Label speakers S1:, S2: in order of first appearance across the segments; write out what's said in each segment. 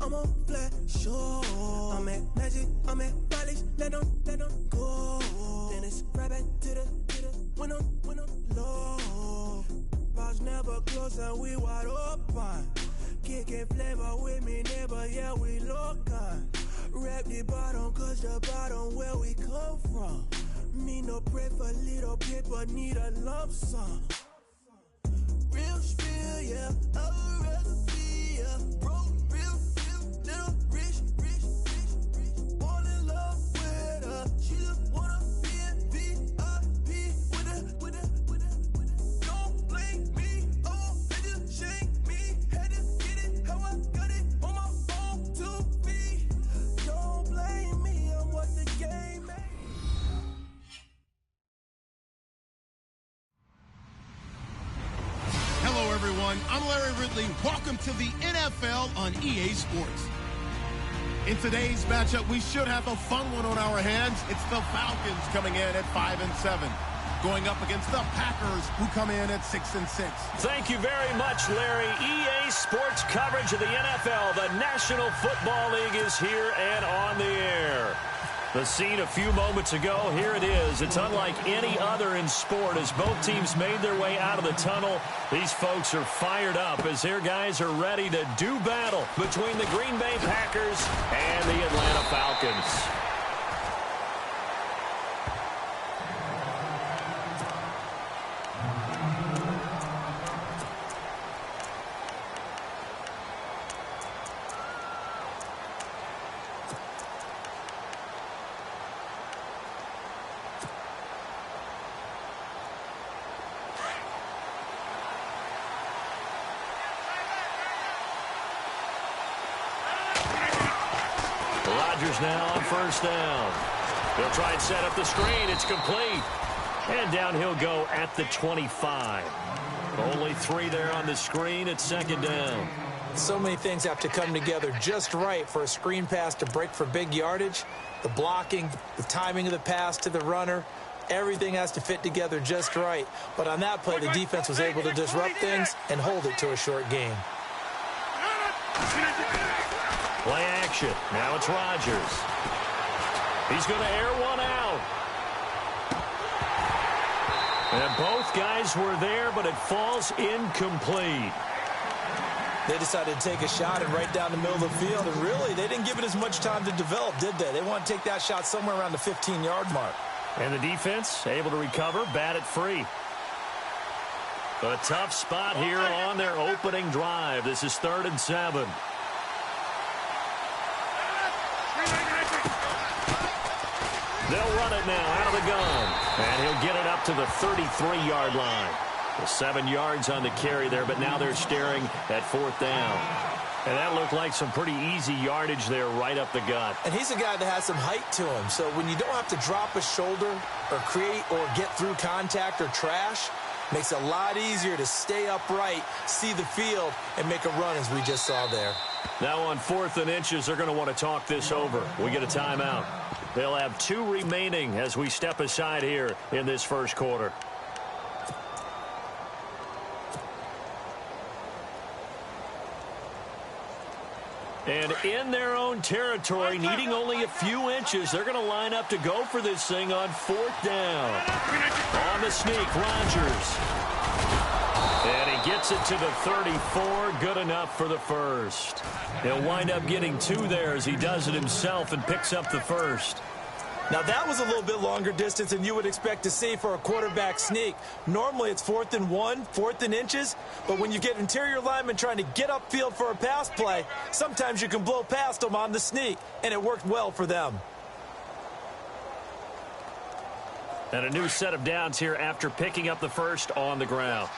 S1: I'm on flat, sure. I'm at Magic, I'm at Polish, let them go. Then it's right back to the when I'm low. Bars never close and we wide open. Kicking flavor with me, neighbor, yeah, we local. Rap the bottom, cause the bottom where we come from. Me no pray for little paper, need a lump sum. Real spill, yeah, I would rather be, yeah. Broke, real, little rich. Fall in love with her. She just wanna be in VIP with her. Don't blame me, oh, they just shake me. Had to get it, how I got it on my own 2 feet. Don't blame me, I'm what the game made.
S2: Hello, everyone. I'm Larry Ridley. Welcome to the NFL on EA Sports. In today's matchup, we should have a fun one on our hands. It's the Falcons coming in at 5-7, going up against the Packers, who come in at 6-6.
S3: Thank you very much, Larry. EA Sports coverage of the NFL. The National Football League is here and on the air. The scene a few moments ago, here it is. It's unlike any other in sport as both teams made their way out of the tunnel. These folks are fired up as their guys are ready to do battle between the Green Bay Packers and the Atlanta Falcons. Rodgers now on first down. They'll try and set up the screen. It's complete. And down he'll go at the 25. Only 3 there on the screen at second down.
S4: So many things have to come together just right for a screen pass to break for big yardage. The blocking, the timing of the pass to the runner, everything has to fit together just right. But on that play, the defense was able to disrupt things and hold it to a short gain.
S3: Play action. Now it's Rodgers. He's going to air one out. And both guys were there, but it falls incomplete.
S4: They decided to take a shot and right down the middle of the field. And really, they didn't give it as much time to develop, did they? They want to take that shot somewhere around the 15-yard mark.
S3: And the defense able to recover, bat it free. A tough spot here on their opening drive. This is 3rd and 7. They'll run it now out of the gun. And he'll get it up to the 33-yard line. 7 yards on the carry there, but now they're staring at 4th down. And that looked like some pretty easy yardage there right up the gut.
S4: And he's a guy that has some height to him. So when you don't have to drop a shoulder or create or get through contact or trash, makes it a lot easier to stay upright, see the field, and make a run as we just saw there.
S3: Now on 4th and inches, they're going to want to talk this over. We get a timeout. They'll have 2 remaining as we step aside here in this first quarter. And in their own territory, needing only a few inches, they're going to line up to go for this thing on 4th down. On the sneak, Rodgers. And he gets it to the 34. Good enough for the first. He'll wind up getting 2 there as he does it himself and picks up the first.
S4: Now, that was a little bit longer distance than you would expect to see for a quarterback sneak. Normally, it's 4th and 1, 4th and inches. But when you get interior linemen trying to get upfield for a pass play, sometimes you can blow past them on the sneak, and it worked well for them.
S3: And a new set of downs here after picking up the first on the ground.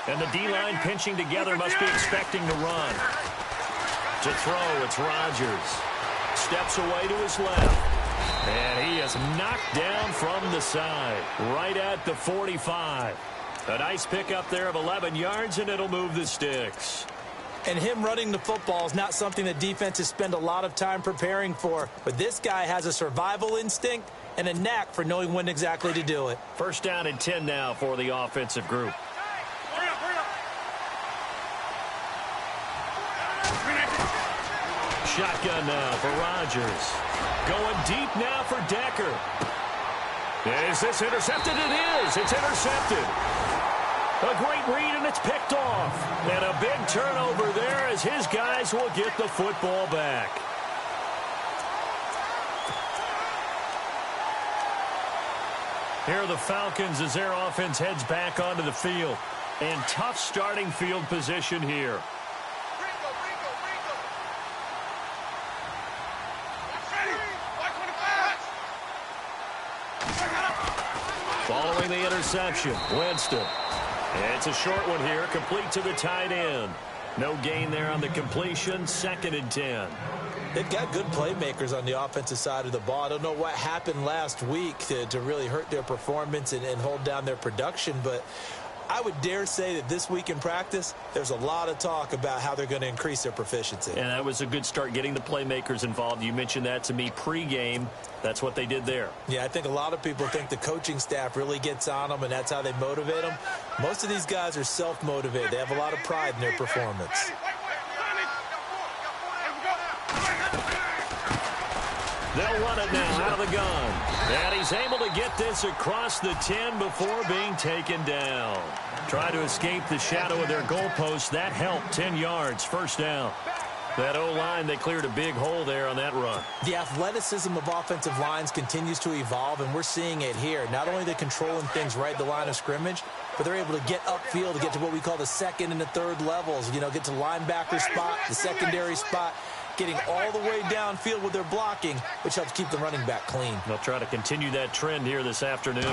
S3: And the D-line pinching together must be expecting to run. To throw, it's Rodgers. Steps away to his left. And he is knocked down from the side. Right at the 45. A nice pickup there of 11 yards, and it'll move the sticks.
S4: And him running the football is not something that defenses spend a lot of time preparing for. But this guy has a survival instinct and a knack for knowing when exactly to do it.
S3: First down and 10 now for the offensive group. Shotgun now for Rodgers. Going deep now for Decker. Is this intercepted? It is. It's intercepted. A great read, and it's picked off. And a big turnover there as his guys will get the football back. Here are the Falcons as their offense heads back onto the field. And tough starting field position here. Following the interception, Winston. It's a short one here, complete to the tight end. No gain there on the completion, 2nd and 10.
S4: They've got good playmakers on the offensive side of the ball. I don't know what happened last week to really hurt their performance and hold down their production, but I would dare say that this week in practice, there's a lot of talk about how they're going to increase their proficiency.
S3: And that was a good start, getting the playmakers involved. You mentioned that to me pregame. That's what they did there.
S4: Yeah, I think a lot of people think the coaching staff really gets on them, and that's how they motivate them. Most of these guys are self-motivated. They have a lot of pride in their performance.
S3: They'll run it now out of the gun. And he's able to get this across the 10 before being taken down. Try to escape the shadow of their goalpost. That helped. 10 yards, 1st down. That O-line, they cleared a big hole there on that run.
S4: The athleticism of offensive lines continues to evolve, and we're seeing it here. Not only are they controlling things right at the line of scrimmage, but they're able to get upfield to get to what we call the 2nd and the 3rd levels. You know, get to linebacker spot, the secondary spot, getting all the way downfield with their blocking, which helps keep the running back clean.
S3: They'll try to continue that trend here this afternoon.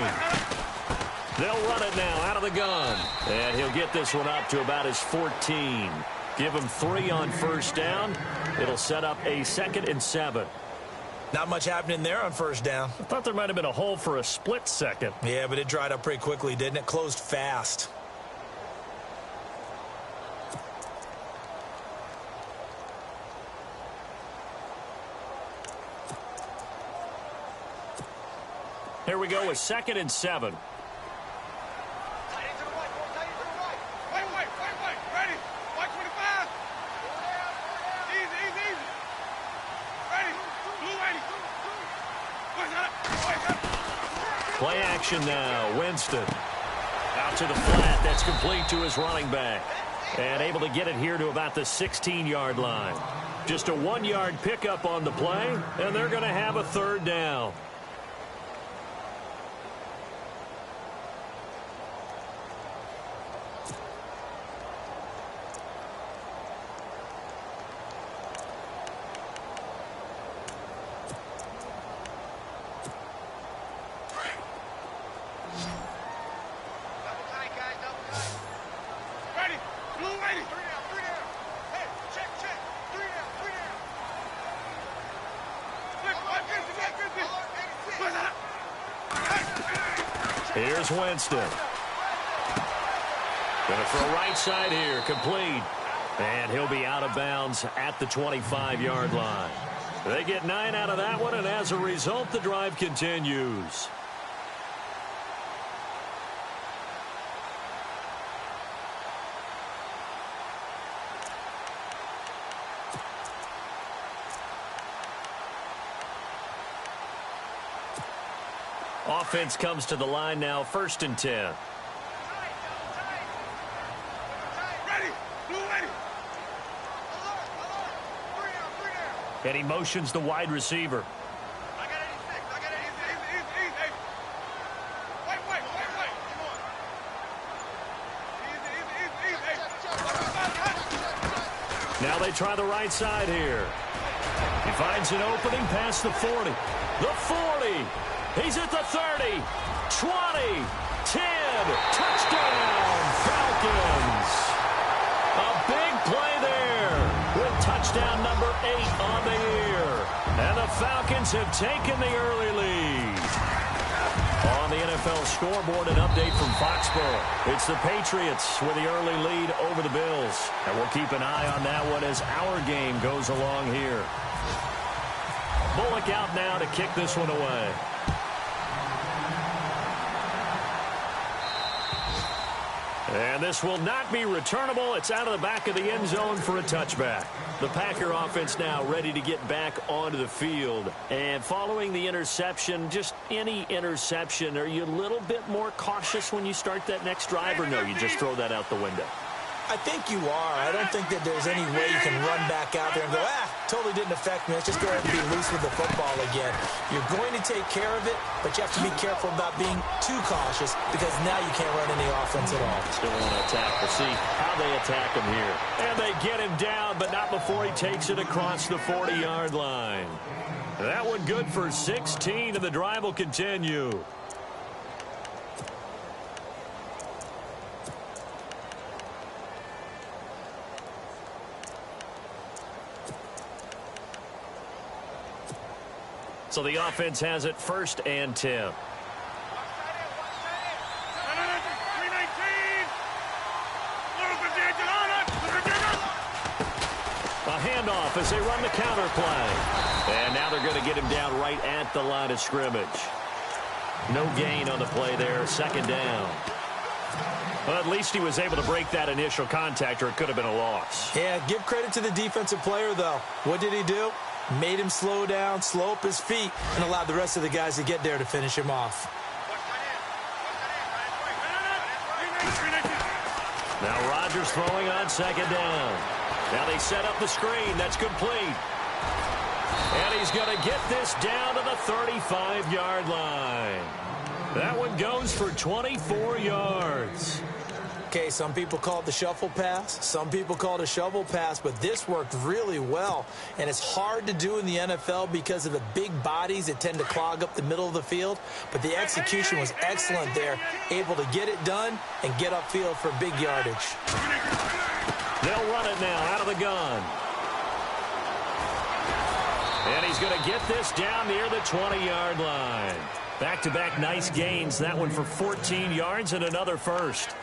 S3: They'll run it now out of the gun. And he'll get this one up to about his 14. Give him 3 on 1st down. It'll set up a 2nd and 7.
S4: Not much happening there on 1st down.
S3: I thought there might have been a hole for a split second.
S4: Yeah, but it dried up pretty quickly, didn't it? Closed fast.
S3: Here we go with 2nd and 7. Play action now. Winston. Out to the flat. That's complete to his running back. And able to get it here to about the 16-yard line. Just a 1-yard pickup on the play, and they're going to have a 3rd down. Here's Winston. Going to throw right side here, complete. And he'll be out of bounds at the 25-yard line. They get 9 out of that one, and as a result, the drive continues. Offense comes to the line now, 1st and 10. And he motions the wide receiver. Now they try the right side here. He finds an opening past the 40. The 40. He's at the 30, 20, 10, touchdown, Falcons. A big play there with touchdown number 8 on the year. And the Falcons have taken the early lead. On the NFL scoreboard, an update from Foxborough. It's the Patriots with the early lead over the Bills. And we'll keep an eye on that one as our game goes along here. Bullock out now to kick this one away. And this will not be returnable. It's out of the back of the end zone for a touchback. The Packer offense now ready to get back onto the field. And following the interception, just any interception, are you a little bit more cautious when you start that next drive, or no, you just throw that out the window?
S4: I think you are. I don't think that there's any way you can run back out there and go, totally didn't affect me. Let's just go ahead and be loose with the football again. You're going to take care of it, but you have to be careful about being too cautious because now you can't run any offense at all.
S3: Still want to attack. We'll see how they attack him here. And they get him down, but not before he takes it across the 40-yard line. That one good for 16, and the drive will continue. So the offense has it 1st and 10. A handoff as they run the counter play. And now they're going to get him down right at the line of scrimmage. No gain on the play there. 2nd down. Well, at least he was able to break that initial contact, or it could have been a loss.
S4: Yeah, give credit to the defensive player, though. What did he do? Made him slow down, slow up his feet, and allowed the rest of the guys to get there to finish him off.
S3: Now Rodgers throwing on 2nd down. Now they set up the screen. That's complete. And he's going to get this down to the 35-yard line. That one goes for 24 yards.
S4: Okay, some people call it the shuffle pass. Some people call it a shovel pass, but this worked really well. And it's hard to do in the NFL because of the big bodies that tend to clog up the middle of the field. But the execution was excellent there, able to get it done and get upfield for big yardage.
S3: They'll run it now out of the gun. And he's going to get this down near the 20-yard line. Back-to-back nice gains. That one for 14 yards and another first.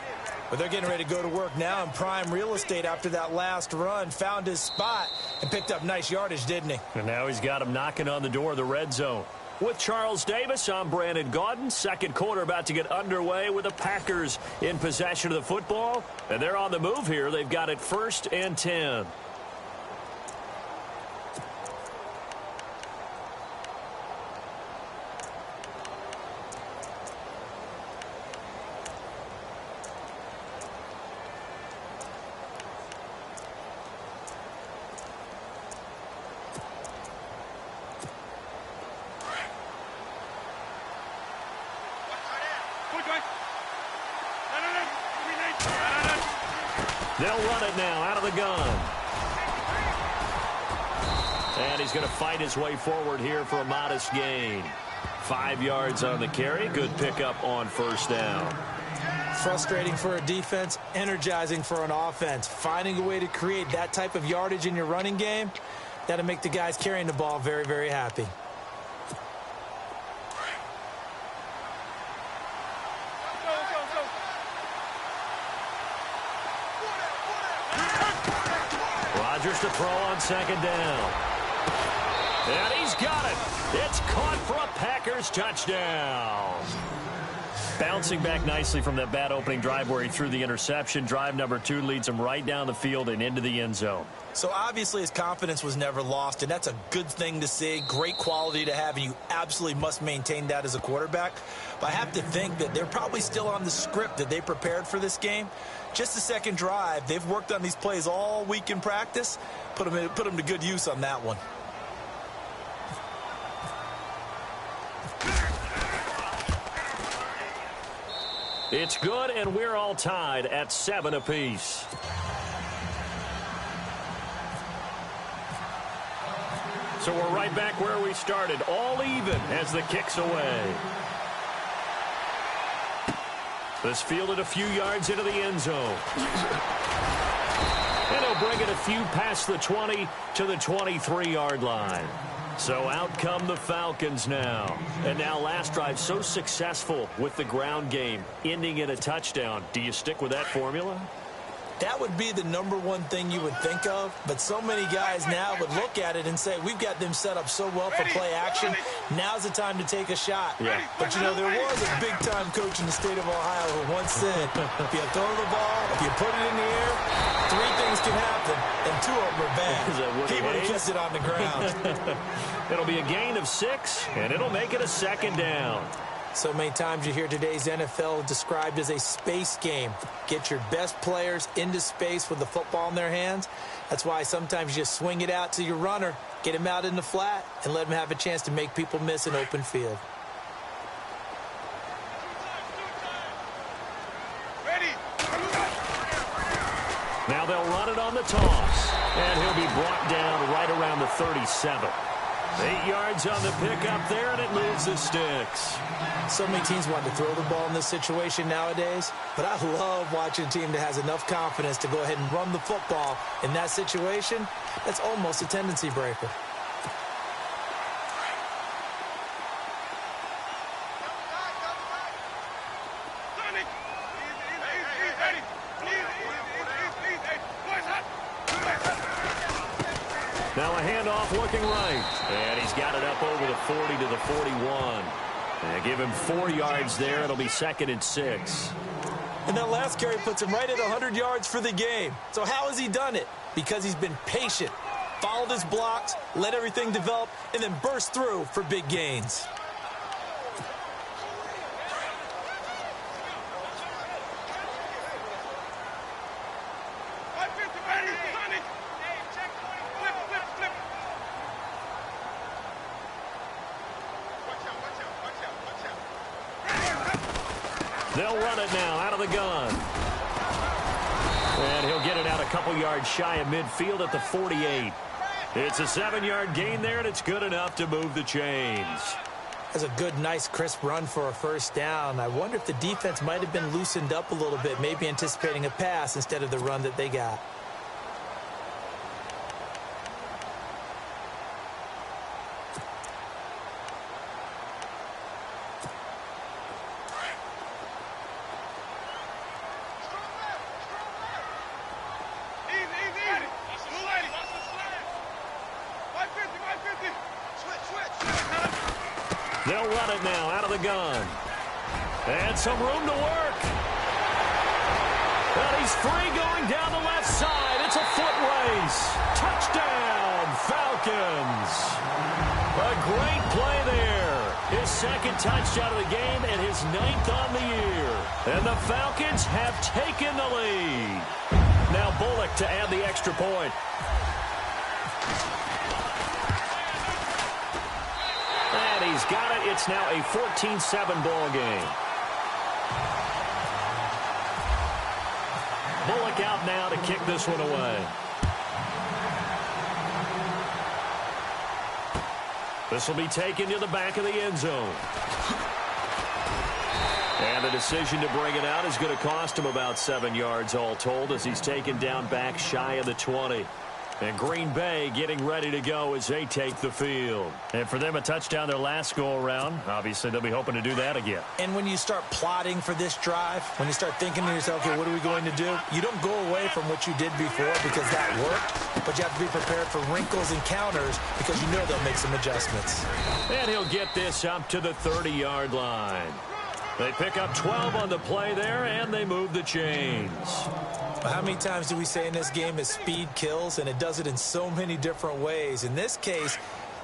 S4: But they're getting ready to go to work now in prime real estate after that last run. Found his spot and picked up nice yardage, didn't he?
S3: And now he's got him knocking on the door of the red zone. With Charles Davis, I'm Brandon Gaudin. Second quarter about to get underway with the Packers in possession of the football. And they're on the move here. They've got it 1st and 10. They'll run it now out of the gun. And he's going to fight his way forward here for a modest gain. 5 yards on the carry. Good pickup on 1st down.
S4: Frustrating for a defense, energizing for an offense. Finding a way to create that type of yardage in your running game, that'll make the guys carrying the ball very, very happy.
S3: Rodgers to throw on 2nd down. And he's got it. It's caught for a Packers touchdown. Bouncing back nicely from that bad opening drive where he threw the interception. Drive number 2 leads him right down the field and into the end zone.
S4: So obviously his confidence was never lost, and that's a good thing to see. Great quality to have, and you absolutely must maintain that as a quarterback. But I have to think that they're probably still on the script that they prepared for this game. Just the second drive. They've worked on these plays all week in practice. Put them to good use on that one.
S3: It's good, and we're all tied at 7 apiece. So we're right back where we started, all even as the kick's away. This fielded a few yards into the end zone. And he'll bring it a few past the 20 to the 23-yard line. So out come the Falcons now. And now last drive so successful with the ground game, ending in a touchdown. Do you stick with that formula?
S4: That would be the number one thing you would think of, but so many guys now would look at it and say, we've got them set up so well for play action. Now's the time to take a shot. Yeah. But, you know, there was a big-time coach in the state of Ohio who once said, if you throw the ball, if you put it in the air, 3 things can happen, and 2 of them are bad. He would have kept it on the ground.
S3: It'll be a gain of 6, and it'll make it a 2nd down.
S4: So many times you hear today's NFL described as a space game. Get your best players into space with the football in their hands. That's why sometimes you just swing it out to your runner, get him out in the flat, and let him have a chance to make people miss an open field.
S3: Now they'll run it on the toss, and he'll be brought down right around the 37. 8 yards on the pickup there, and it moves the sticks.
S4: So many teams want to throw the ball in this situation nowadays, but I love watching a team that has enough confidence to go ahead and run the football in that situation. That's almost a tendency breaker.
S3: Now a handoff looking right, and he's got it up over the 40 to the 41. And give him 4 yards there. It'll be 2nd and 6.
S4: And that last carry puts him right at 100 yards for the game. So how has he done it? Because he's been patient, followed his blocks, let everything develop, and then burst through for big gains.
S3: They'll run it now out of the gun. And he'll get it out a couple yards shy of midfield at the 48. It's a 7-yard gain there, and it's good enough to move the chains.
S4: That's a good, nice, crisp run for a first down. I wonder if the defense might have been loosened up a little bit, maybe anticipating a pass instead of the run that they got.
S3: They'll run it now out of the gun. And some room to work. Well, he's free going down the left side. It's a foot race. Touchdown, Falcons. A great play there. His 2nd touchdown of the game and his 9th on the year. And the Falcons have taken the lead. Now Bullock to add the extra point. And he's got it. It's now a 14-7 ball game. Bullock out now to kick this one away. This will be taken to the back of the end zone. And the decision to bring it out is going to cost him about 7 yards all told as he's taken down back shy of the 20. And Green Bay getting ready to go as they take the field. And for them, a touchdown their last go-around. Obviously, they'll be hoping to do that again.
S4: And when you start plotting for this drive, when you start thinking to yourself, okay, what are we going to do? You don't go away from what you did before because that worked, but you have to be prepared for wrinkles and counters because you know they'll make some adjustments.
S3: And he'll get this up to the 30-yard line. They pick up 12 on the play there, and they move the chains.
S4: How many times do we say in this game that speed kills, and it does it in so many different ways? In this case,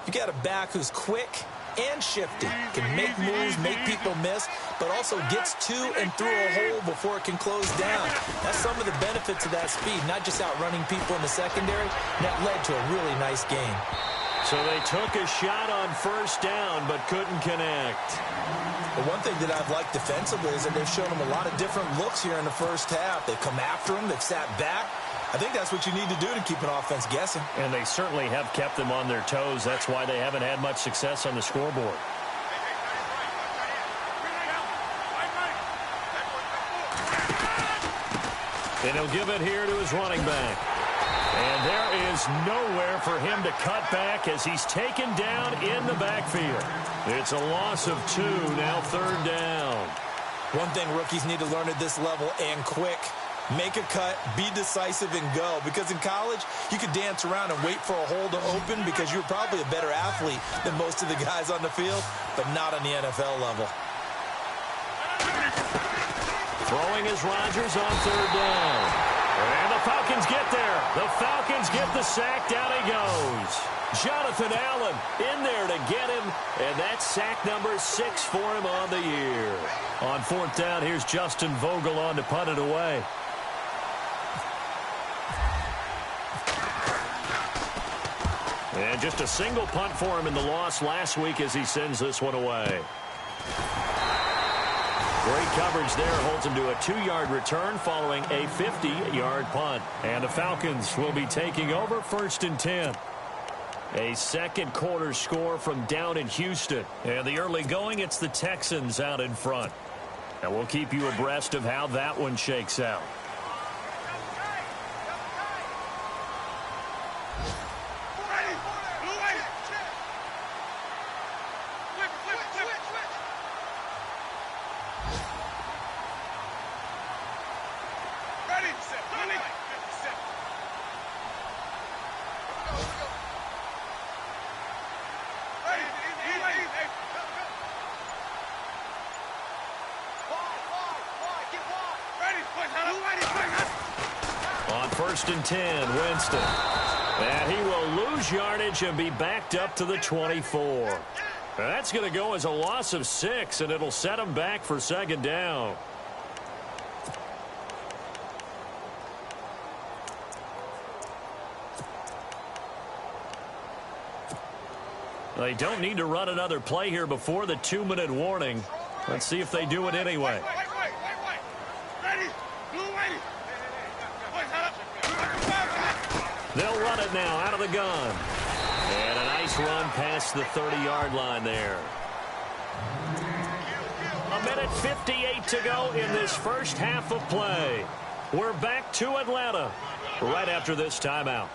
S4: you got a back who's quick and shifty, can make moves, make people miss, but also gets to and through a hole before it can close down. That's some of the benefits of that speed, not just outrunning people in the secondary. That led to a really nice game.
S3: So they took a shot on first down, but couldn't connect.
S4: The one thing that I've liked defensively is that they've shown them a lot of different looks here in the first half. They've come after him. They've sat back. I think that's what you need to do to keep an offense guessing.
S3: And they certainly have kept them on their toes. That's why they haven't had much success on the scoreboard. And he'll give it here to his running back. And there is nowhere for him to cut back as he's taken down in the backfield. It's a loss of 2, now 3rd down.
S4: One thing rookies need to learn at this level and quick, Make a cut, be decisive, and go. Because in college, you could dance around and wait for a hole to open because you're probably a better athlete than most of the guys on the field, but not on the NFL level.
S3: Throwing is Rodgers on third down. And the Falcons get there. The Falcons get the sack. Down he goes. Jonathan Allen in there to get him. And that's sack number 6 for him on the year. On fourth down, here's Justin Vogel on to punt it away. And just a single punt for him in the loss last week as he sends this one away. Great coverage there, holds him to a 2-yard return following a 50-yard punt. And the Falcons will be taking over 1st and 10. A second quarter score from down in Houston. And the early going, it's the Texans out in front. And we'll keep you abreast of how that one shakes out. On 1st and 10, Winston. And he will lose yardage and be backed up to the 24. That's going to go as a loss of 6, and it'll set him back for 2nd down. They don't need to run another play here before the 2-minute warning. Let's see if they do it anyway. They'll run it now out of the gun. And a nice run past the 30-yard line there. 1:58 to go in this first half of play. We're back to Atlanta right after this timeout.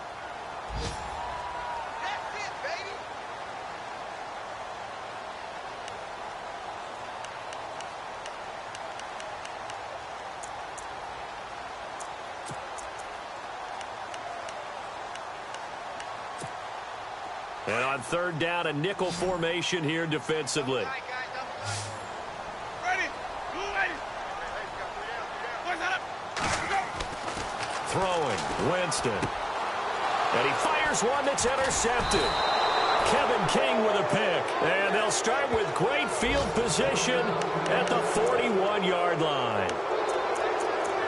S3: And on 3rd down, a nickel formation here defensively. Throwing, Winston. And he fires one that's intercepted. Kevin King with a pick. And they'll start with great field position at the 41-yard line.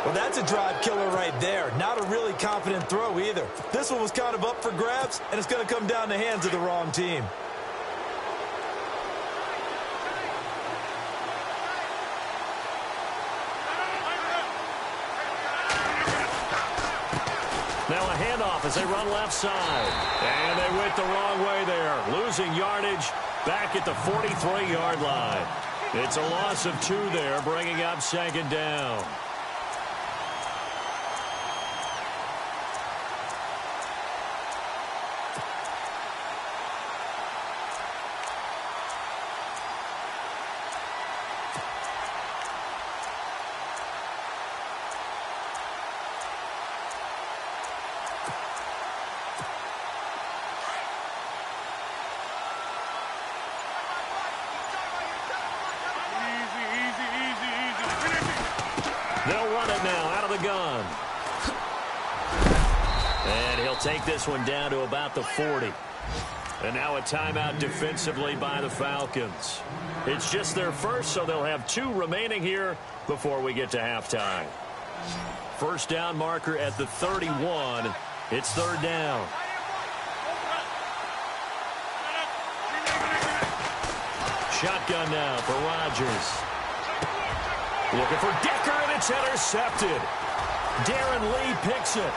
S4: Well, that's a drive killer right there. Not a really confident throw either. This one was kind of up for grabs, and it's going to come down the hands of the wrong team.
S3: Now a handoff as they run left side. And they went the wrong way there. Losing yardage back at the 43-yard line. It's a loss of 2 there, bringing up 2nd down. They'll run it now out of the gun. And he'll take this one down to about the 40. And now a timeout defensively by the Falcons. It's just their first, so they'll have 2 remaining here before we get to halftime. First down marker at the 31. It's 3rd down. Shotgun now for Rodgers. Looking for Decker, and it's intercepted. Darren Lee picks it.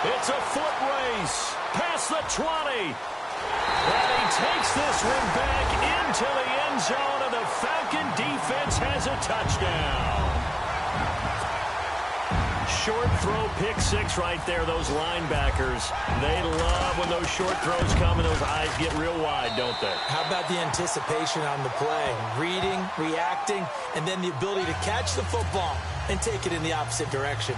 S3: It's a foot race past the 20. And he takes this one back into the end zone, and the Falcon defense has a touchdown. short throw pick six right there, those linebackers. They love when those short throws come and those eyes get real wide, don't they?
S4: How about the anticipation on the play? Reading, reacting, and then the ability to catch the football and take it in the opposite direction.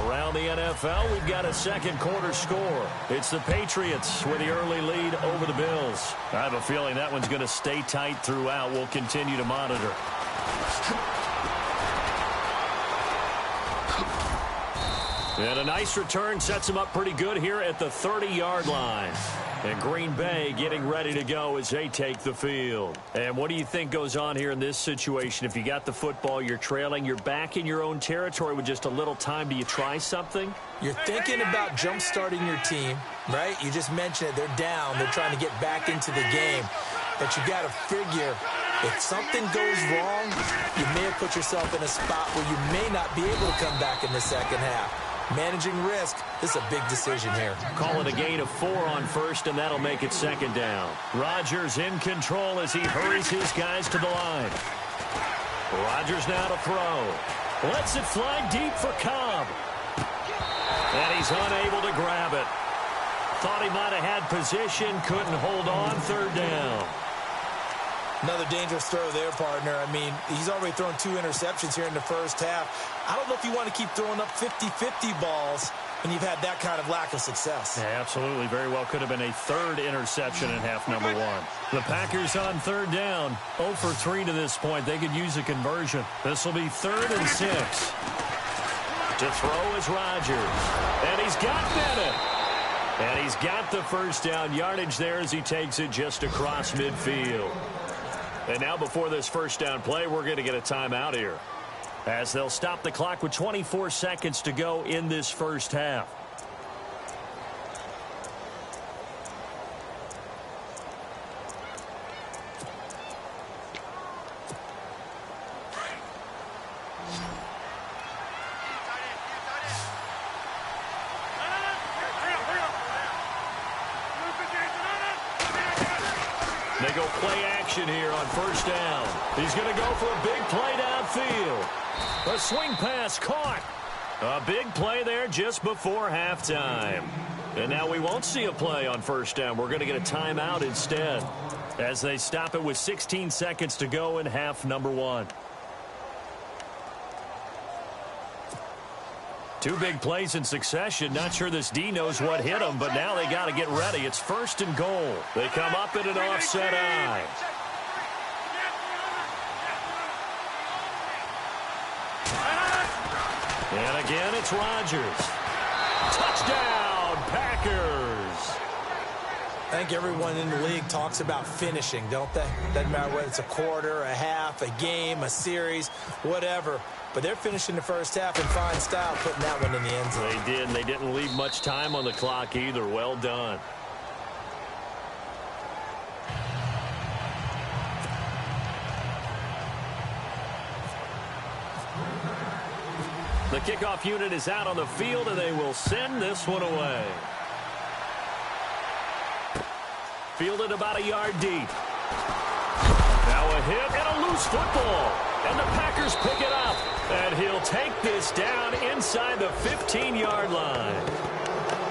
S3: Around the NFL, we've got a second quarter score. It's the Patriots with the early lead over the Bills. I have a feeling that one's going to stay tight throughout. We'll continue to monitor. And a nice return sets him up pretty good here at the 30-yard line. And Green Bay getting ready to go as they take the field. And what do you think goes on here in this situation? If you got the football, you're trailing, you're back in your own territory with just a little time. Do you try something?
S4: You're thinking about jump-starting your team, right? You just mentioned it. They're down. They're trying to get back into the game. But you got to figure, if something goes wrong, you may have put yourself in a spot where you may not be able to come back in the second half. Managing risk, this is a big decision here.
S3: Call it a gain of 4 on first, and that'll make it second down. Rodgers in control as he hurries his guys to the line. Rodgers now to throw. Lets it fly deep for Cobb. And he's unable to grab it. Thought he might have had position, couldn't hold on, third down.
S4: Another dangerous throw there, partner. I mean, he's already thrown 2 interceptions here in the first half. I don't know if you want to keep throwing up 50-50 balls when you've had that kind of lack of success.
S3: Yeah, absolutely. Very well could have been a third interception in half number 1. The Packers on third down. 0 for 3 to this point. They could use a conversion. This will be 3rd and 6. To throw is Rodgers. And he's got Bennett. And he's got the first down yardage there as he takes it just across midfield. And now before this first down play, we're going to get a timeout here, as they'll stop the clock with 24 seconds to go in this first half. They go play action here on first down. He's going to go for a big play downfield. A swing pass caught. A big play there just before halftime. And now we won't see a play on first down. We're going to get a timeout instead, as they stop it with 16 seconds to go in half number 1. 2 big plays in succession. Not sure this D knows what hit them, but now they got to get ready. It's 1st and goal. They come up in an offset eye. And again, it's Rodgers. Touchdown, Packers.
S4: I think everyone in the league talks about finishing, don't they? Doesn't matter whether it's a quarter, a half, a game, a series, whatever. But they're finishing the first half in fine style, putting that one in the end zone.
S3: They did, and they didn't leave much time on the clock either. Well done. The kickoff unit is out on the field, and they will send this one away. Fielded about a yard deep. Now a hit and a loose football. And the Packers pick it up. And he'll take this down inside the 15-yard line.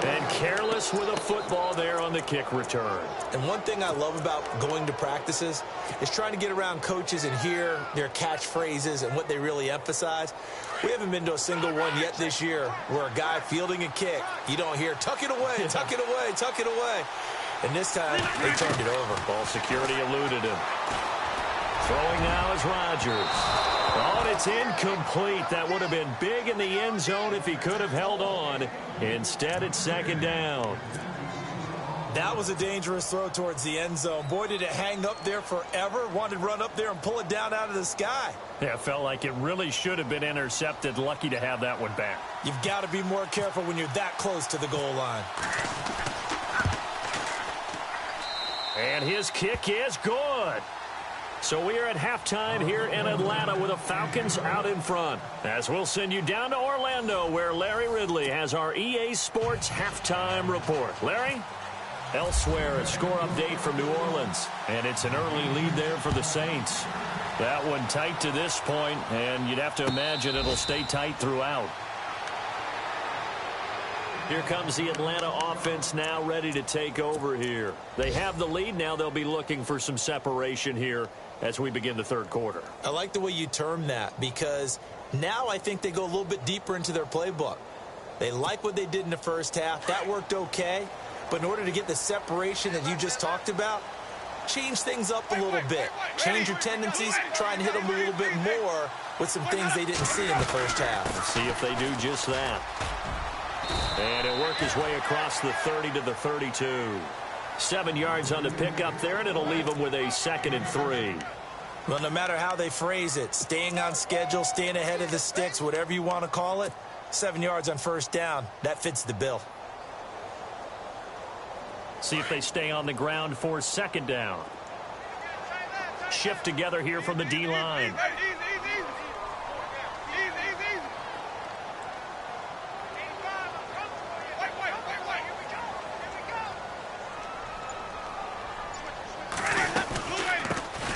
S3: And careless with a football there on the kick return.
S4: And one thing I love about going to practices is trying to get around coaches and hear their catchphrases and what they really emphasize. We haven't been to a single one yet this year where a guy fielding a kick, you don't hear, tuck it away, tuck it away, tuck it away. And this time, they turned it over.
S3: Ball security eluded him. Throwing now is Rodgers. Oh, and it's incomplete. That would have been big in the end zone if he could have held on. Instead, it's second down.
S4: That was a dangerous throw towards the end zone. Boy, did it hang up there forever. Wanted to run up there and pull it down out of the sky.
S3: Yeah, it felt like it really should have been intercepted. Lucky to have that one back.
S4: You've got to be more careful when you're that close to the goal line.
S3: And his kick is good. So we are at halftime here in Atlanta with the Falcons out in front. As we'll send you down to Orlando, where Larry Ridley has our EA Sports halftime report. Larry? Elsewhere, a score update from New Orleans. And it's an early lead there for the Saints. That one tight to this point, and you'd have to imagine it'll stay tight throughout. Here comes the Atlanta offense now ready to take over here. They have the lead. Now they'll be looking for some separation here as we begin the third quarter.
S4: I like the way you term that, because now I think they go a little bit deeper into their playbook. They like what they did in the first half. That worked okay. But in order to get the separation that you just talked about, change things up a little bit. Change your tendencies. Try and hit them a little bit more with some things they didn't see in the first half.
S3: Let's see if they do just that. And it'll work his way across the 30 to the 32. 7 yards on the pickup there, and it'll leave them with a 2nd and 3.
S4: Well, no matter how they phrase it, staying on schedule, staying ahead of the sticks, whatever you want to call it, 7 yards on first down, that fits the bill.
S3: See if they stay on the ground for 2nd down. Shift together here from the D-line.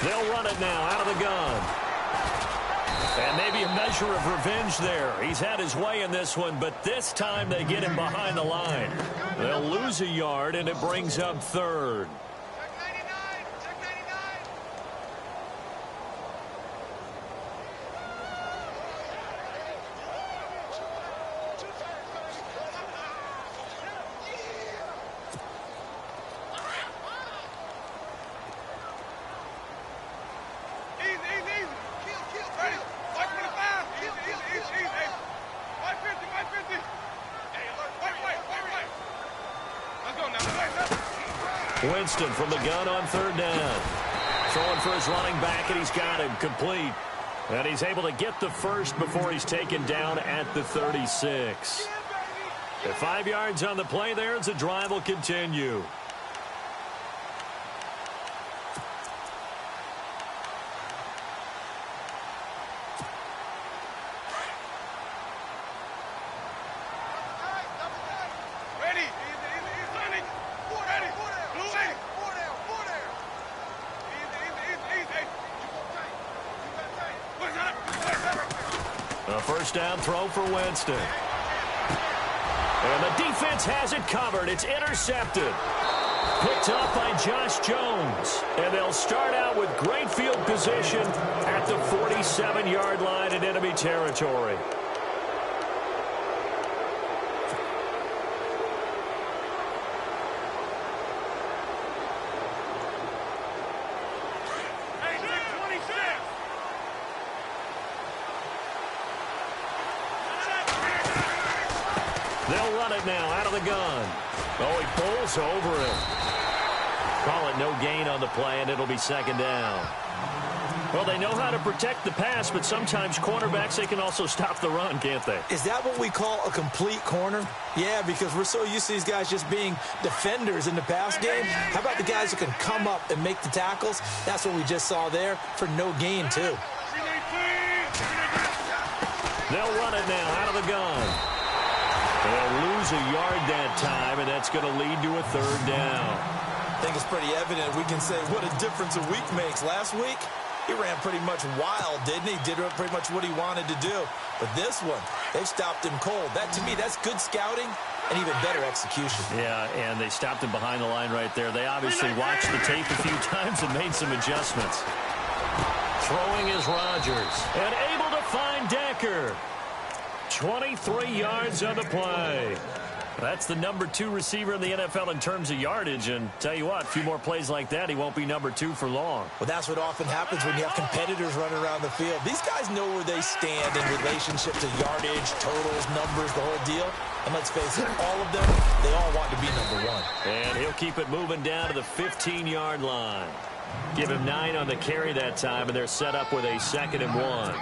S3: They'll run it now out of the gun. And maybe a measure of revenge there. He's had his way in this one, but this time they get him behind the line. They'll lose a yard, and it brings up 3rd. Winston from the gun on 3rd down. Throwing for his running back, and he's got him complete. And he's able to get the first before he's taken down at the 36. At 5 yards on the play there as the drive will continue. A first down throw for Winston. And the defense has it covered. It's intercepted. Picked up by Josh Jones. And they'll start out with great field position at the 47-yard line in enemy territory. They'll run it now out of the gun. Oh, he pulls over him. Call it no gain on the play, and it'll be 2nd down. Well, they know how to protect the pass, but sometimes cornerbacks, they can also stop the run, can't they?
S4: Is that what we call a complete corner? Yeah, because we're so used to these guys just being defenders in the pass game. How about the guys who can come up and make the tackles? That's what we just saw there for no gain, too.
S3: They'll run it now out of the gun. They'll lose a yard that time, and that's going to lead to a 3rd down.
S4: I think it's pretty evident. We can say what a difference a week makes. Last week, he ran pretty much wild, didn't he? Did pretty much what he wanted to do. But this one, they've stopped him cold. That, to me, that's good scouting and even better execution.
S3: Yeah, and they stopped him behind the line right there. They obviously watched the tape a few times and made some adjustments. Throwing is Rodgers. And able to find Decker. 23 yards on the play. That's the number 2 receiver in the NFL in terms of yardage. And tell you what, a few more plays like that, he won't be number 2 for long.
S4: Well, that's what often happens when you have competitors running around the field. These guys know where they stand in relationship to yardage, totals, numbers, the whole deal. And let's face it, all of them, they all want to be number 1.
S3: And he'll keep it moving down to the 15-yard line. Give him 9 on the carry that time, and they're set up with a 2nd and 1.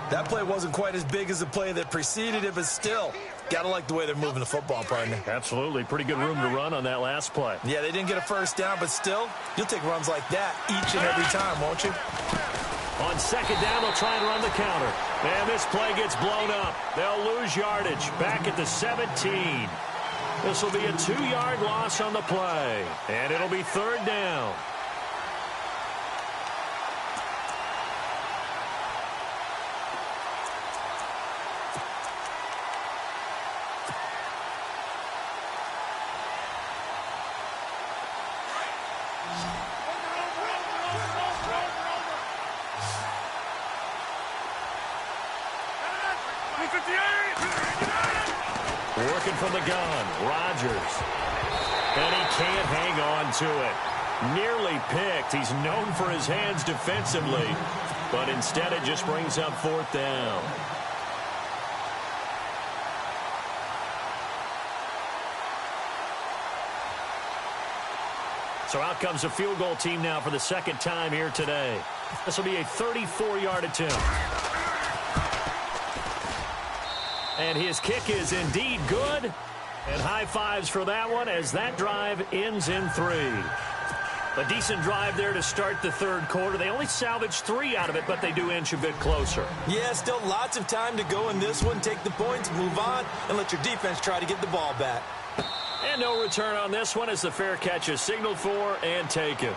S4: That play wasn't quite as big as the play that preceded it, but still, got to like the way they're moving the football, partner.
S3: Absolutely. Pretty good room to run on that last play.
S4: Yeah, they didn't get a first down, but still, you'll take runs like that each and every time, won't you?
S3: On 2nd down, they'll try and run the counter. And this play gets blown up. They'll lose yardage back at the 17. This will be a 2-yard loss on the play. And it'll be 3rd down. Working from the gun, Rodgers. And he can't hang on to it. Nearly picked. He's known for his hands defensively, but instead it just brings up 4th down. So out comes a field goal team now for the 2nd time here today. This will be a 34-yard attempt. And his kick is indeed good. And high fives for that one as that drive ends in 3. A decent drive there to start the 3rd quarter. They only salvaged 3 out of it, but they do inch a bit closer.
S4: Yeah, still lots of time to go in this one. Take the points, move on, and let your defense try to get the ball back.
S3: And no return on this one as the fair catch is signaled for and taken.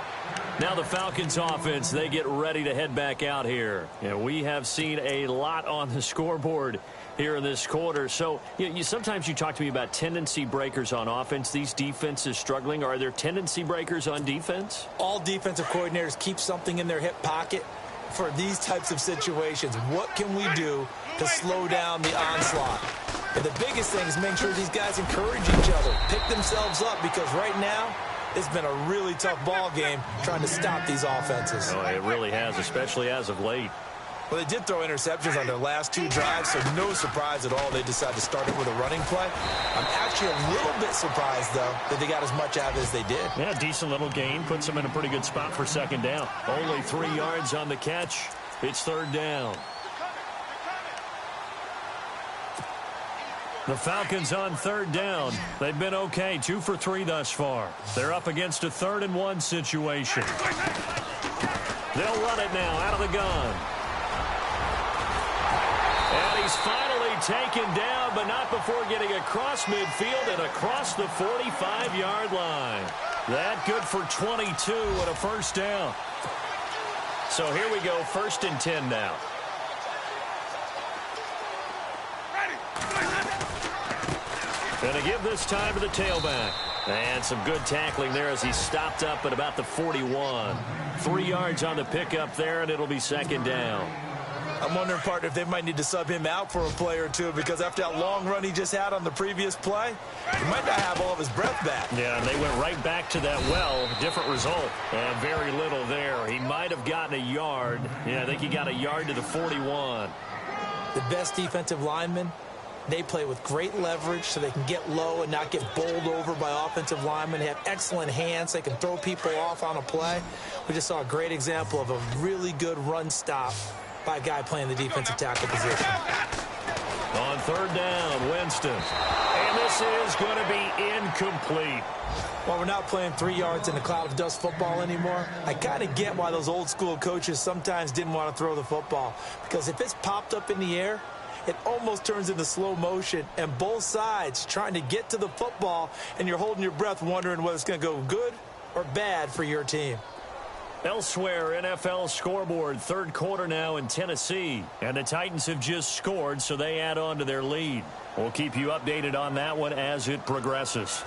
S3: Now the Falcons offense, they get ready to head back out here. And we have seen a lot on the scoreboard here in this quarter. So sometimes you talk to me about tendency breakers on offense. These defenses struggling. Are there tendency breakers on defense?
S4: All defensive coordinators keep something in their hip pocket for these types of situations. What can we do to slow down the onslaught? And the biggest thing is make sure these guys encourage each other, pick themselves up, because right now it's been a really tough ball game trying to stop these offenses.
S3: Oh, it really has, especially as of late.
S4: Well, they did throw interceptions on their last 2 drives, so no surprise at all they decided to start it with a running play. I'm actually a little bit surprised, though, that they got as much out of it as they did.
S3: Yeah, decent little gain. Puts them in a pretty good spot for 2nd down. Only 3 yards on the catch. It's 3rd down. The Falcons on 3rd down. They've been okay, 2 for 3 thus far. They're up against a 3rd and 1 situation. They'll run it now out of the gun. And he's finally taken down, but not before getting across midfield and across the 45-yard line. That good for 22 and a 1st down. So here we go, 1st and 10 now. And a give this time to the tailback. And some good tackling there as he stopped up at about the 41. 3 yards on the pickup there, and it'll be 2nd down.
S4: I'm wondering, partner, if they might need to sub him out for a play or two, because after that long run he just had on the previous play, he might not have all of his breath back.
S3: Yeah, and they went right back to that well. Different result. And very little there. He might have gotten a yard. Yeah, I think he got a yard to the 41.
S4: The best defensive linemen, they play with great leverage so they can get low and not get bowled over by offensive linemen. They have excellent hands. They can throw people off on a play. We just saw a great example of a really good run stop by a guy playing the defensive tackle position.
S3: On 3rd down, Winston. And this is going to be incomplete.
S4: While we're not playing 3 yards in a cloud of dust football anymore, I kind of get why those old school coaches sometimes didn't want to throw the football. Because if it's popped up in the air, it almost turns into slow motion, and both sides trying to get to the football, and you're holding your breath wondering whether it's going to go good or bad for your team.
S3: Elsewhere, NFL scoreboard, 3rd quarter now in Tennessee, and the Titans have just scored, so they add on to their lead. We'll keep you updated on that one as it progresses.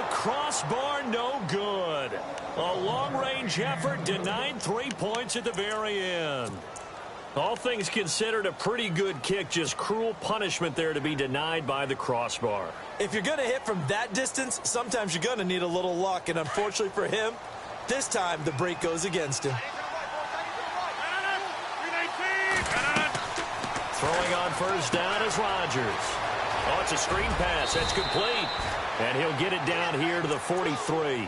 S3: Crossbar, no good. A long-range effort denied 3 points at the very end. All things considered, a pretty good kick. Just cruel punishment there to be denied by the crossbar.
S4: If you're going to hit from that distance, sometimes you're going to need a little luck. And unfortunately for him, this time the break goes against him.
S3: Throwing on 1st down is Rodgers. Oh, it's a screen pass. That's complete. And he'll get it down here to the 43.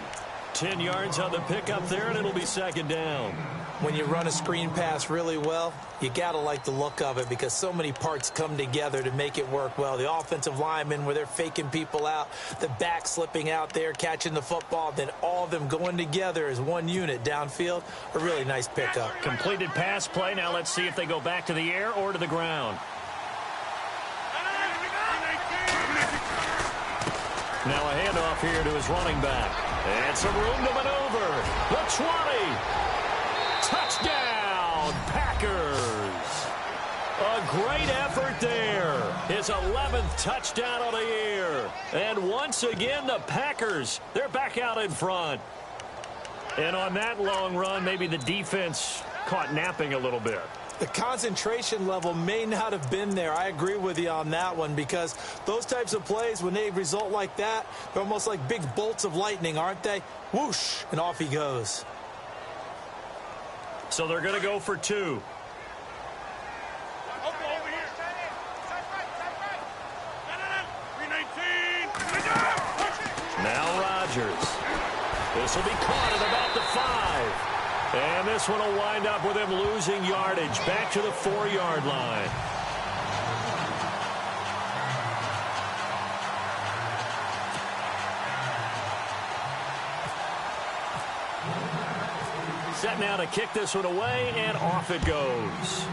S3: 10 yards on the pickup there, and it'll be 2nd down.
S4: When you run a screen pass really well, you got to like the look of it because so many parts come together to make it work well. The offensive linemen, where they're faking people out, the back slipping out there, catching the football, then all of them going together as one unit downfield. A really nice pickup.
S3: Completed pass play. Now let's see if they go back to the air or to the ground. Now a handoff here to his running back. And some room to maneuver. The 20. Touchdown, Packers. A great effort there. His 11th touchdown of the year. And once again, the Packers, they're back out in front. And on that long run, maybe the defense caught napping a little bit.
S4: The concentration level may not have been there. I agree with you on that one, because those types of plays, when they result like that, they're almost like big bolts of lightning, aren't they? Whoosh, and off he goes.
S3: So they're going to go for 2. Now Rodgers. This will be caught at about the 5. And this one will wind up with him losing yardage back to the 4-yard line. Set now to kick this one away, and off it goes.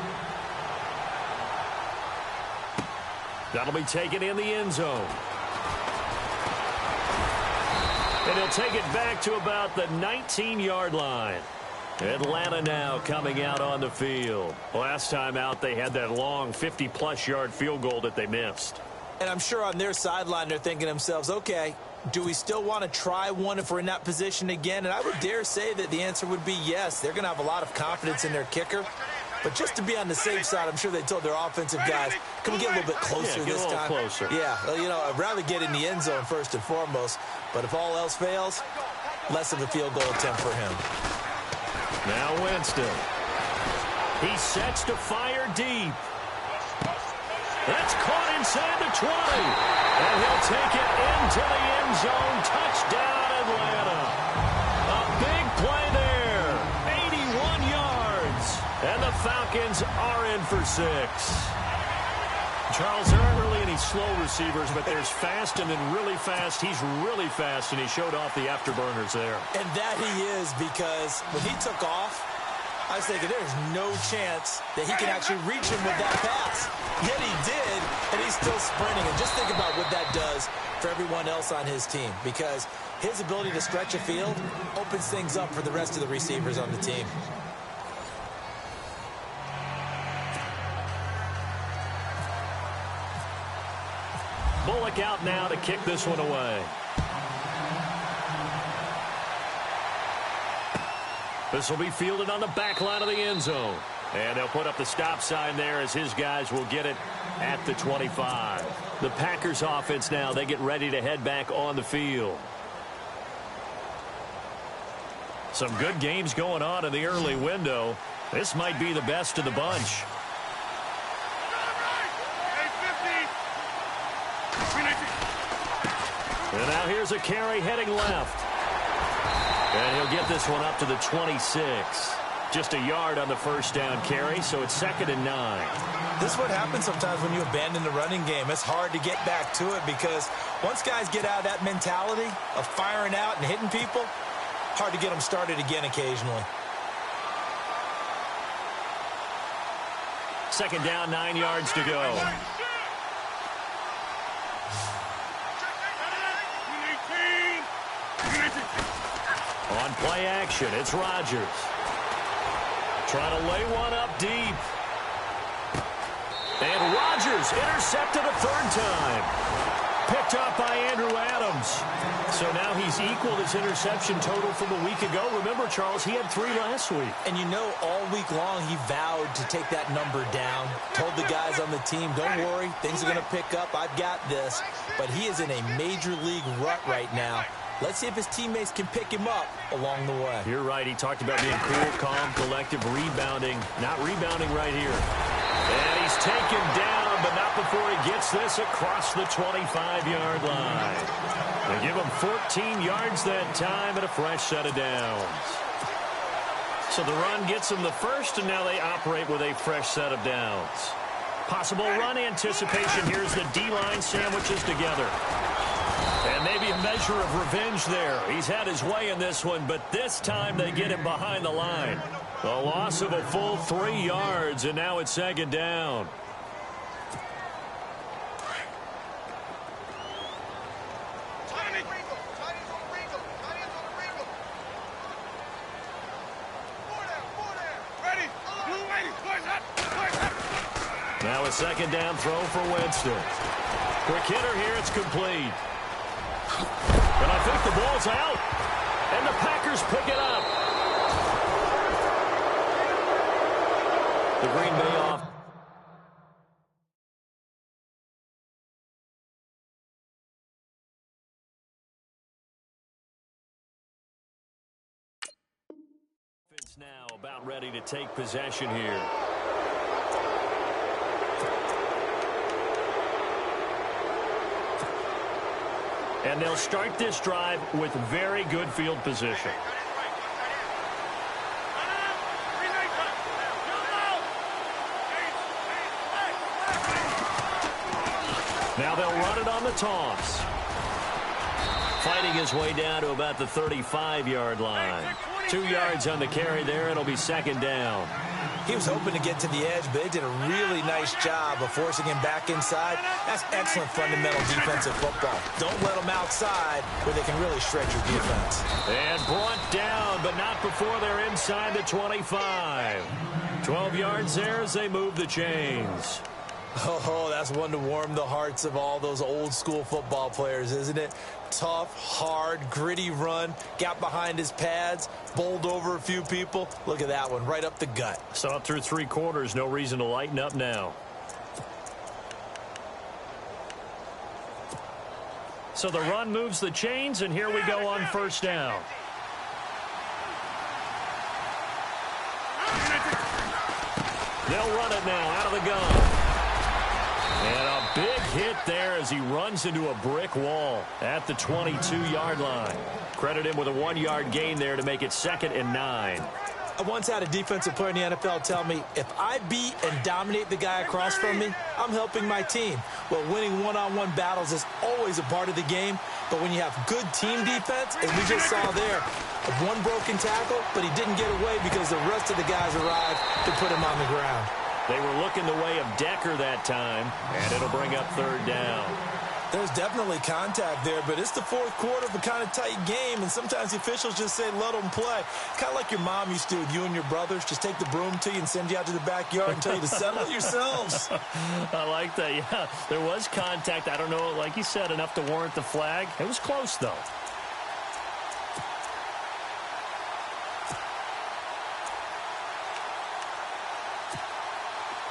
S3: That'll be taken in the end zone. And he'll take it back to about the 19-yard line. Atlanta now coming out on the field. Last time out, they had that long 50-plus yard field goal that they missed.
S4: And I'm sure on their sideline, they're thinking to themselves, okay, do we still want to try one if we're in that position again? And I would dare say that the answer would be yes. They're going to have a lot of confidence in their kicker. But just to be on the safe side, I'm sure they told their offensive guys, can we get a little bit closer this time?
S3: Closer.
S4: Yeah, well, you know, I'd rather get in the end zone first and foremost. But if all else fails, less of a field goal attempt for him.
S3: Now Winston. He sets to fire deep. That's caught inside the 20. And he'll take it into the end zone. Touchdown, Atlanta. A big play there. 81 yards. And the Falcons are in for 6. Charles, there aren't really any slow receivers, but there's fast and then really fast. He's really fast, and he showed off the afterburners there.
S4: And that he is, because when he took off, I was thinking there's no chance that he can actually reach him with that pass. Yet he did, and he's still sprinting. And just think about what that does for everyone else on his team, because his ability to stretch a field opens things up for the rest of the receivers on the team.
S3: Bullock out now to kick this one away. This will be fielded on the back line of the end zone. And they'll put up the stop sign there as his guys will get it at the 25. The Packers offense now, they get ready to head back on the field. Some good games going on in the early window. This might be the best of the bunch. And now here's a carry heading left. And he'll get this one up to the 26. Just a yard on the first down carry, so it's 2nd and 9.
S4: This is what happens sometimes when you abandon the running game. It's hard to get back to it, because once guys get out of that mentality of firing out and hitting people, hard to get them started again occasionally.
S3: 2nd down, 9 yards to go. On play action, it's Rodgers. Trying to lay one up deep. And Rodgers intercepted a 3rd time. Picked up by Andrew Adams. So now he's equaled his interception total from a week ago. Remember, Charles, he had 3 last week.
S4: And you know, all week long he vowed to take that number down. Told the guys on the team, don't worry, things are going to pick up. I've got this. But he is in a major league rut right now. Let's see if his teammates can pick him up along the way.
S3: You're right. He talked about being cool, calm, collective, rebounding. Not rebounding right here. And he's taken down, but not before he gets this across the 25-yard line. They give him 14 yards that time and a fresh set of downs. So the run gets him the first, and now they operate with a fresh set of downs. Possible run anticipation. Here's the D-line sandwiches together. And maybe a measure of revenge there. He's had his way in this one, but this time they get him behind the line. A loss of a full 3 yards, and now it's 2nd down. Now a 2nd down throw for Winston. Quick hitter here, it's complete. And I think the ball's out. And the Packers pick it up. The Green Bay off. Now about ready to take possession here. And they'll start this drive with very good field position. Now they'll run it on the toss. Fighting his way down to about the 35-yard line. 2 yards on the carry there. It'll be second down.
S4: He was hoping to get to the edge, but they did a really nice job of forcing him back inside. That's excellent fundamental defensive football. Don't let them outside where they can really stretch your defense.
S3: And brought down, but not before they're inside the 25. 12 yards there as they move the chains.
S4: Oh, that's one to warm the hearts of all those old-school football players, isn't it? Tough, hard, gritty run, got behind his pads, bowled over a few people. Look at that one, right up the gut.
S3: Saw it through 3 quarters, no reason to lighten up now. So the run moves the chains, and here we go on first down. They'll run it now out of the gun. And a big hit there as he runs into a brick wall at the 22-yard line. Credit him with a 1-yard gain there to make it 2nd and 9.
S4: I once had a defensive player in the NFL tell me, if I beat and dominate the guy across from me, I'm helping my team. Well, winning one-on-one battles is always a part of the game, but when you have good team defense, as we just saw there, one broken tackle, but he didn't get away because the rest of the guys arrived to put him on the ground.
S3: They were looking the way of Decker that time, and it'll bring up 3rd down.
S4: There's definitely contact there, but it's the 4th quarter of a kind of tight game, and sometimes the officials just say, let them play. Kind of like your mom used to with you and your brothers. Just take the broom to you and send you out to the backyard and tell you to settle it yourselves.
S3: I like that, yeah. There was contact. I don't know, like you said, enough to warrant the flag. It was close, though.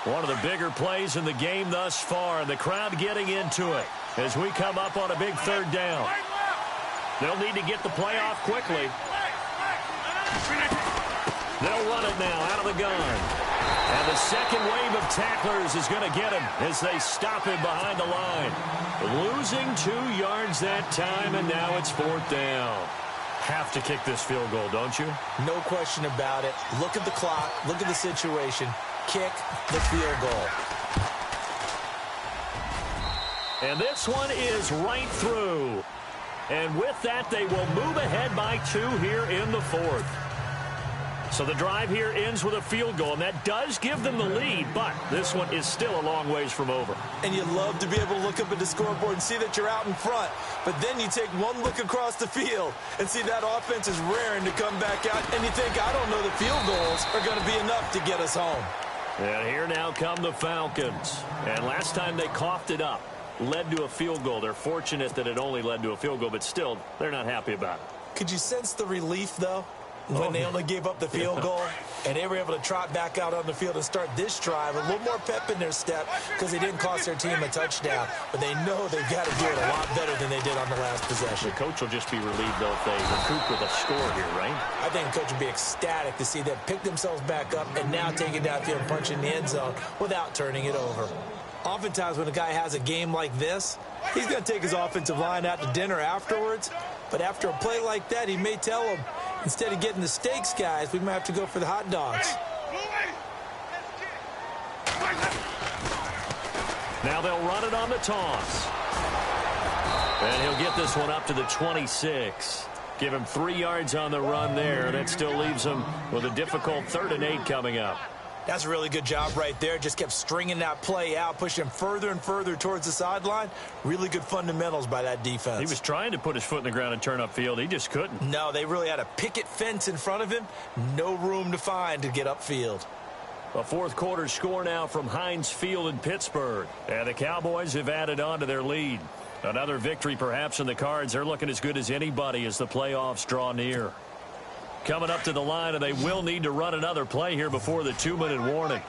S3: One of the bigger plays in the game thus far, and the crowd getting into it as we come up on a big 3rd down. They'll need to get the play off quickly. They'll run it now out of the gun. And the second wave of tacklers is going to get him as they stop him behind the line. Losing 2 yards that time, and now it's 4th down. Have to kick this field goal, don't you?
S4: No question about it. Look at the clock. Look at the situation. Kick the field goal.
S3: And this one is right through. And with that, they will move ahead by 2 here in the 4th. So the drive here ends with a field goal, and that does give them the lead, but this one is still a long ways from over.
S4: And you love to be able to look up at the scoreboard and see that you're out in front, but then you take one look across the field and see that offense is raring to come back out, and you think, I don't know, the field goals are going to be enough to get us home.
S3: And here now come the Falcons. And last time they coughed it up, led to a field goal. They're fortunate that it only led to a field goal, but still, they're not happy about it.
S4: Could you sense the relief, though, when they only gave up the field goal and they were able to trot back out on the field and start this drive, a little more pep in their step because they didn't cost their team a touchdown, but they know they've got to do it a lot better than they did on the last possession.
S3: The coach will just be relieved, though, if they recoup with a score here, right?
S4: I think the coach would be ecstatic to see them pick themselves back up and now take it downfield and punch in the end zone without turning it over. Oftentimes when a guy has a game like this, he's going to take his offensive line out to dinner afterwards, but after a play like that, he may tell them, instead of getting the steaks, guys, we might have to go for the hot dogs.
S3: Now they'll run it on the toss. And he'll get this one up to the 26. Give him 3 yards on the run there. That still leaves him with a difficult 3rd and 8 coming up.
S4: That's a really good job right there. Just kept stringing that play out, pushing him further and further towards the sideline. Really good fundamentals by that defense.
S3: He was trying to put his foot in the ground and turn upfield. He just couldn't.
S4: No, they really had a picket fence in front of him. No room to find to get upfield.
S3: A 4th quarter score now from Heinz Field in Pittsburgh. And the Cowboys have added on to their lead. Another victory perhaps in the cards. They're looking as good as anybody as the playoffs draw near. Coming up to the line, and they will need to run another play here before the 2-minute warning.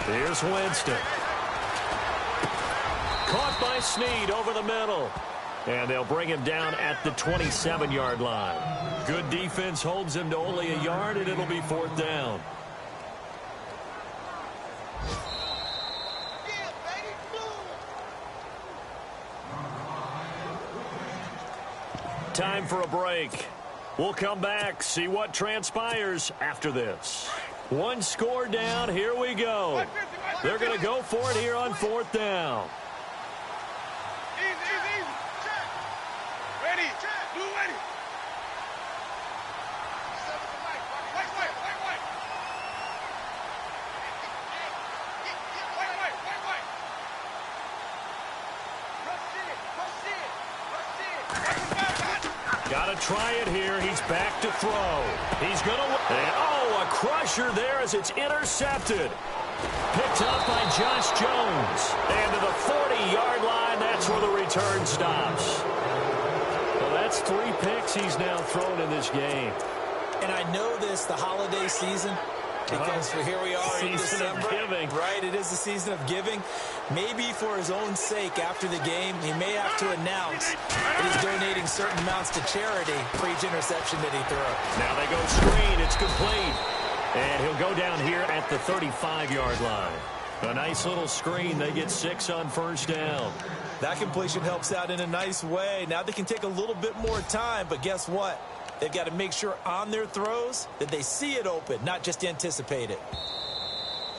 S3: Here's Winston. Caught by Snead over the middle. And they'll bring him down at the 27-yard line. Good defense holds him to only a yard, and it'll be 4th down. Time for a break. We'll come back, see what transpires after this. One score down, here we go. They're going to go for it here on 4th down.
S5: Easy. Check. Ready. Check. Blue ready.
S3: Got to try it here. He's back to throw. He's going to... Oh, a crusher there as it's intercepted. Picked up by Josh Jones. And to the 40-yard line, that's where the return stops. Well, that's 3 picks he's now thrown in this game.
S4: And I know this, the holiday season, because here we are in December.
S3: Season of giving.
S4: Right, it is the season of giving. Maybe for his own sake after the game, he may have to announce that he's donating certain amounts to charity for each interception that he throws.
S3: Now they go screen. It's complete. And he'll go down here at the 35-yard line. A nice little screen. They get 6 on 1st down.
S4: That completion helps out in a nice way. Now they can take a little bit more time, but guess what? They've got to make sure on their throws that they see it open, not just anticipate it.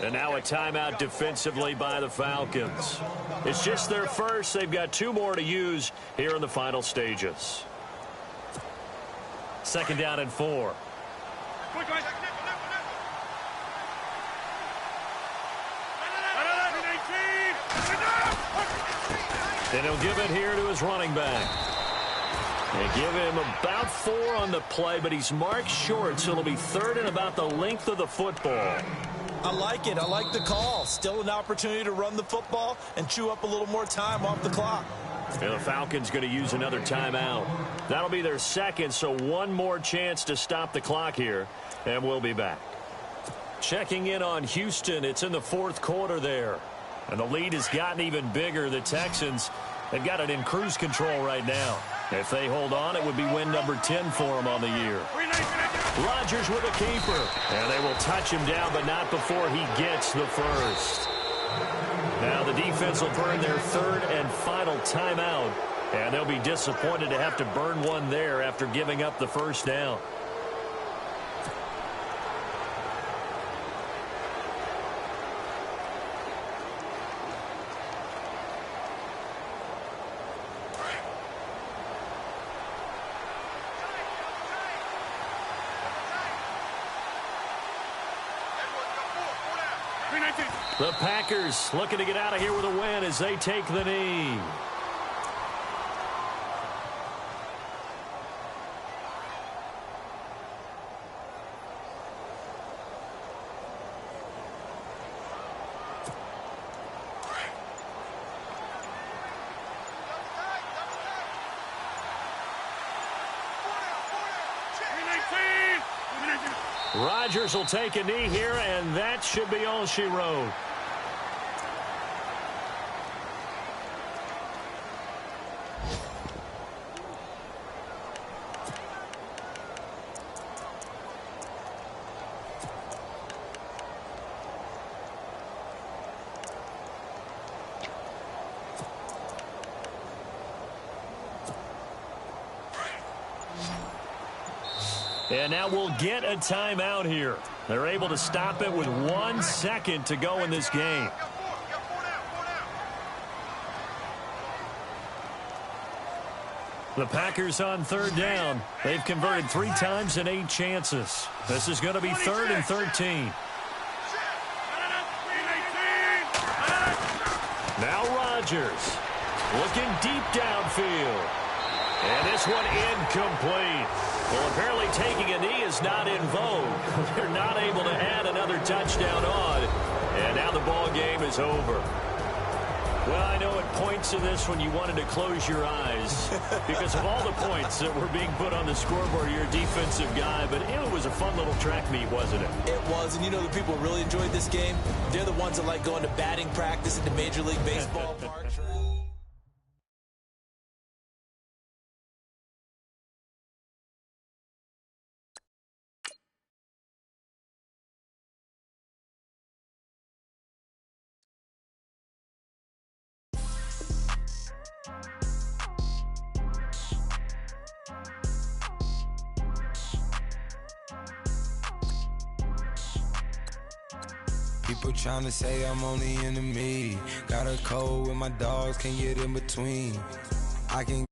S3: And now a timeout defensively by the Falcons. It's just their first. They've got 2 more to use here in the final stages. 2nd down and 4. And he'll give it here to his running back. They give him about 4 on the play, but he's marked short, so it'll be 3rd and about the length of the football.
S4: I like it. I like the call. Still an opportunity to run the football and chew up a little more time off the clock.
S3: And the Falcons going to use another timeout. That'll be their 2nd, so 1 more chance to stop the clock here, and we'll be back. Checking in on Houston. It's in the 4th quarter there. And the lead has gotten even bigger. The Texans, they've got it in cruise control right now. If they hold on, it would be win number 10 for them on the year. Rodgers with a keeper. And they will touch him down, but not before he gets the first. Now the defense will burn their 3rd and final timeout. And they'll be disappointed to have to burn one there after giving up the 1st down. The Packers looking to get out of here with a win as they take the knee. Rodgers will take a knee here, and that should be all she wrote. And now we'll get a timeout here. They're able to stop it with 1 second to go in this game. The Packers on 3rd down. They've converted 3 times in 8 chances. This is going to be 3rd and 13. Now Rodgers looking deep downfield. And this one incomplete. Well, apparently taking a knee is not in vogue. They're not able to add another touchdown on. And now the ball game is over. Well, I know at points in this when you wanted to close your eyes because of all the points that were being put on the scoreboard. You're a defensive guy, but it was a fun little track meet, wasn't it?
S4: It was, and you know the people who really enjoyed this game? They're the ones that like going to batting practice at the Major League Baseball parks.
S6: People tryna say I'm only enemy. Got a code with my dogs, can't get in between. I can